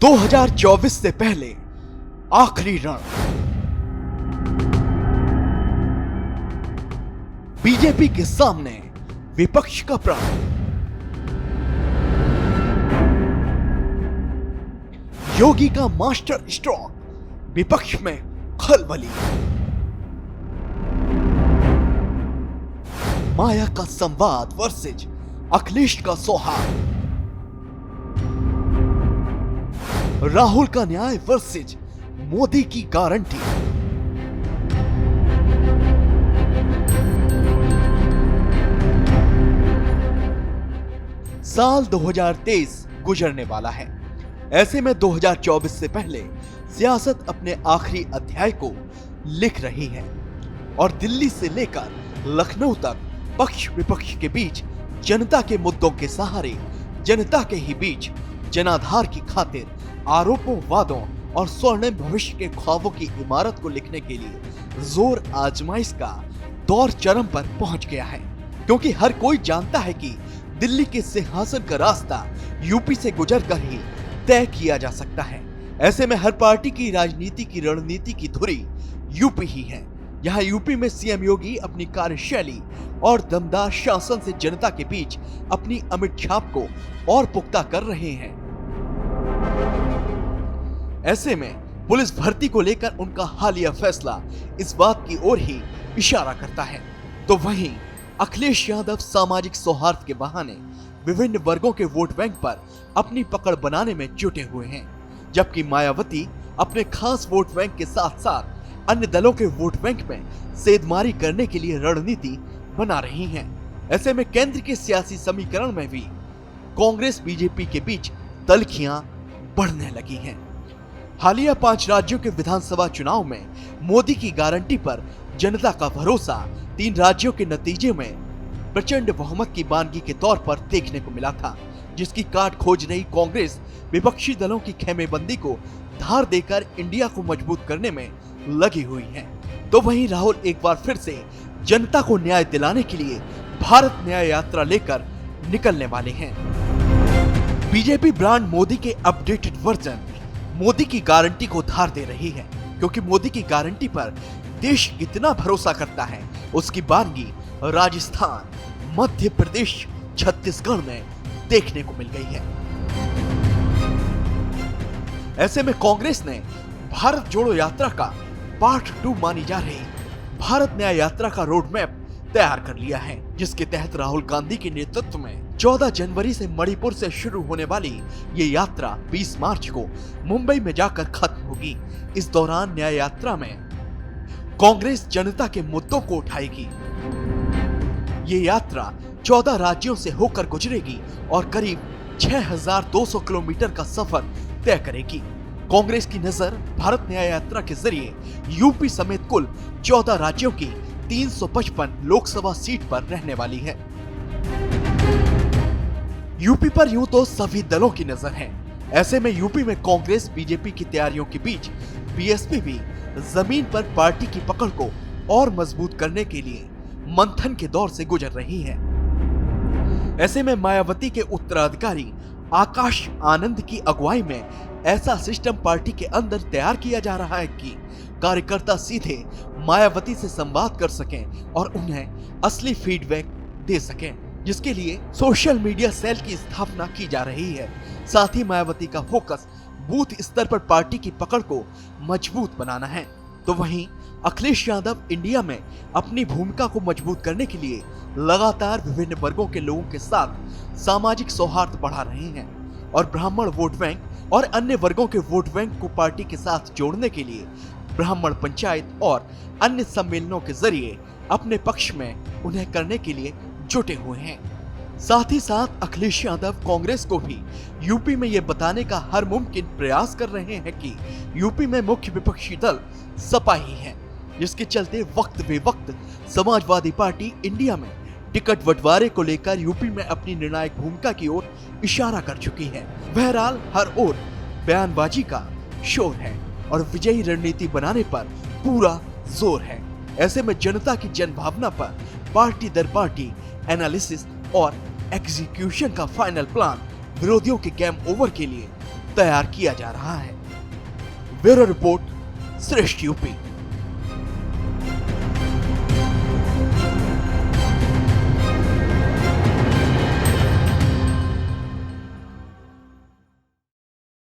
2024 से पहले आखिरी रण। बीजेपी के सामने विपक्ष का प्राण। योगी का मास्टर स्ट्रोक, विपक्ष में खलबली। माया का संवाद वर्सेज अखिलेश का सौहार्द। राहुल का न्याय वर्सेज मोदी की गारंटी। साल 2023 गुजरने वाला है। ऐसे में 2024 से पहले सियासत अपने आखिरी अध्याय को लिख रही है और दिल्ली से लेकर लखनऊ तक पक्ष विपक्ष के बीच जनता के मुद्दों के सहारे, जनता के ही बीच जनाधार की खातिर आरोपों, वादों और स्वर्णिम भविष्य के ख्वाबों की इमारत को लिखने के लिए जोर आजमाइश का दौर चरम पर पहुंच गया है। क्योंकि हर कोई जानता है कि दिल्ली के सिंहासन का रास्ता यूपी से गुजरकर ही तय किया जा सकता है। ऐसे में हर पार्टी की राजनीति की रणनीति की धुरी यूपी ही है। यहाँ यूपी में सीएम योगी अपनी कार्यशैली और दमदार शासन से जनता के बीच अपनी अमिट छाप को और पुख्ता कर रहे हैं। ऐसे में पुलिस भर्ती को लेकर उनका हालिया फैसला इस बात की ओर ही इशारा करता है। तो वहीं अखिलेश यादव सामाजिक सौहार्द के बहाने विभिन्न वर्गों के वोट बैंक पर अपनी पकड़ बनाने में जुटे हुए हैं, जबकि मायावती अपने खास वोट बैंक के साथ साथ अन्य दलों के वोट बैंक में सेधमारी करने के लिए रणनीति बना रही हैं। ऐसे में केंद्र के सियासी समीकरण में भी कांग्रेस बीजेपी के बीच तल्खियां बढ़ने लगी हैं। हालिया 5 राज्यों के विधानसभा चुनाव में मोदी की गारंटी पर जनता का भरोसा 3 राज्यों के नतीजे में प्रचंड बहुमत की बानगी के तौर पर देखने को मिला था, जिसकी काट खोज रही कांग्रेस विपक्षी दलों की खेमेबंदी को धार देकर इंडिया को मजबूत करने में लगी हुई है। तो वहीं राहुल एक बार फिर से जनता को न्याय दिलाने के लिए भारत न्याय यात्रा लेकर निकलने वाले हैं। बीजेपी ब्रांड मोदी के अपडेटेड वर्जन मोदी की गारंटी को धार दे रही है, क्योंकि मोदी की गारंटी पर देश कितना भरोसा करता है उसकी बानगी राजस्थान, मध्य प्रदेश, छत्तीसगढ़ में देखने को मिल गई है। ऐसे में कांग्रेस ने भारत जोड़ो यात्रा का पार्ट 2 मानी जा रही भारत न्याय यात्रा का रोड मैप तैयार कर लिया है, जिसके तहत राहुल गांधी के नेतृत्व में 14 जनवरी से मणिपुर से शुरू होने वाली ये यात्रा 20 मार्च को मुंबई में जाकर खत्म होगी। इस दौरान न्याय यात्रा में कांग्रेस जनता के मुद्दों को उठाएगी। ये यात्रा 14 राज्यों से होकर गुजरेगी और करीब 6200 किलोमीटर का सफर तय करेगी। कांग्रेस की नजर भारत न्याय यात्रा के जरिए यूपी समेत कुल 14 राज्यों की 355 लोकसभा सीट पर रहने वाली है। यूपी पर यूं तो सभी दलों की नजर है। ऐसे में यूपी में कांग्रेस बीजेपी की तैयारियों के बीच बीएसपी भी जमीन पर पार्टी की पकड़ को और मजबूत करने के लिए मंथन के दौर से गुजर रही है। ऐसे में मायावती के उत्तराधिकारी आकाश आनंद की अगुवाई में ऐसा सिस्टम पार्टी के अंदर तैयार किया जा रहा है कि कार्यकर्ता सीधे मायावती से संवाद कर सकें और उन्हें असली फीडबैक दे सकें, जिसके लिए सोशल मीडिया सेल की स्थापना की जा रही है। साथ ही मायावती का फोकस बूथ स्तर पर पार्टी की पकड़ को मजबूत बनाना है। तो वहीं अखिलेश यादव इंडिया में अपनी भूमिका को मजबूत करने के लिए लगातार विभिन्न वर्गों के लोगों के साथ सामाजिक सौहार्द बढ़ा रहे हैं और ब्राह्मण वोट बैंक और अन्य वर्गों के वोट बैंक को पार्टी के साथ जोड़ने के लिए ब्राह्मण पंचायत और अन्य सम्मेलनों के जरिए अपने पक्ष में उन्हें करने के लिए जुटे हुए हैं। साथ ही साथ अखिलेश यादव कांग्रेस को भी यूपी में ये बताने का हर मुमकिन प्रयास कर रहे हैं कि यूपी में मुख्य विपक्षी दल सपा ही है, जिसके चलते वक्त बेवक्त समाजवादी पार्टी इंडिया में टिकट बंटवारे को लेकर यूपी में अपनी निर्णायक भूमिका की ओर इशारा कर चुकी है। बहरहाल हर ओर बयानबाजी का शोर है और विजयी रणनीति बनाने पर पूरा जोर है। ऐसे में जनता की जनभावना पर पार्टी दर पार्टी एनालिसिस और एग्जीक्यूशन का फाइनल प्लान विरोधियों के गेम ओवर के लिए तैयार किया जा रहा है। ब्यूरो रिपोर्ट, श्रेष्ठ यूपी।